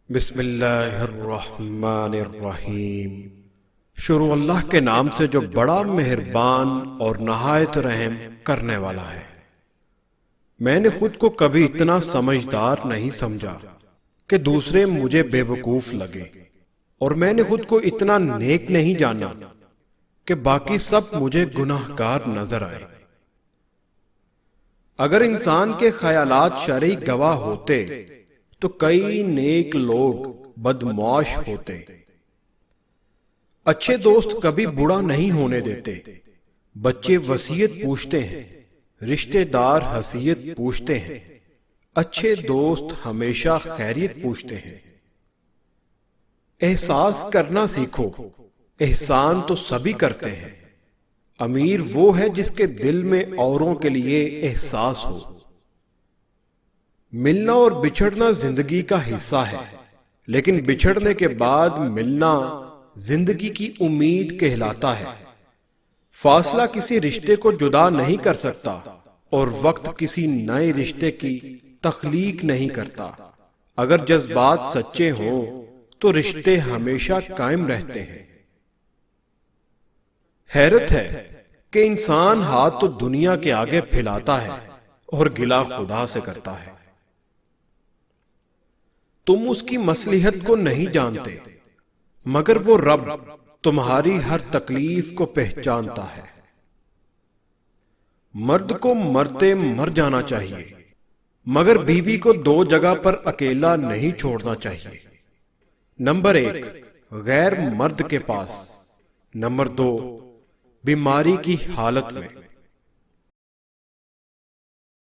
بسم اللہ الرحمن الرحیم۔ شروع اللہ کے نام سے جو بڑا مہربان اور نہایت رحم کرنے والا ہے۔ میں نے خود کو کبھی اتنا سمجھدار نہیں سمجھا کہ دوسرے مجھے بے وقوف لگے، اور میں نے خود کو اتنا نیک نہیں جانا کہ باقی سب مجھے گناہ گار نظر آئے۔ اگر انسان کے خیالات شرعی گواہ ہوتے تو کئی نیک لوگ بدمعاش ہوتے۔ اچھے دوست کبھی برا نہیں ہونے دیتے، بچے وصیت پوچھتے ہیں، رشتہ دار حیثیت پوچھتے ہیں، اچھے دوست ہمیشہ خیریت پوچھتے ہیں۔ احساس کرنا سیکھو، احسان تو سبھی کرتے ہیں، امیر وہ ہے جس کے دل میں اوروں کے لیے احساس ہو۔ ملنا اور بچھڑنا زندگی کا حصہ ہے، لیکن بچھڑنے کے بعد ملنا زندگی کی امید کہلاتا ہے۔ فاصلہ کسی رشتے کو جدا نہیں کر سکتا، اور وقت کسی نئے رشتے کی تخلیق نہیں کرتا۔ اگر جذبات سچے ہوں تو رشتے ہمیشہ قائم رہتے ہیں۔ حیرت ہے کہ انسان ہاتھ تو دنیا کے آگے پھیلاتا ہے اور گلہ خدا سے کرتا ہے۔ تم اس کی مصلحت کو نہیں جانتے، مگر وہ رب تمہاری ہر تکلیف کو پہچانتا ہے۔ مرد کو مرتے مر جانا چاہیے، مگر بیوی کو دو جگہ پر اکیلا نہیں چھوڑنا چاہیے۔ نمبر 1 غیر مرد کے پاس، نمبر 2 بیماری کی حالت میں۔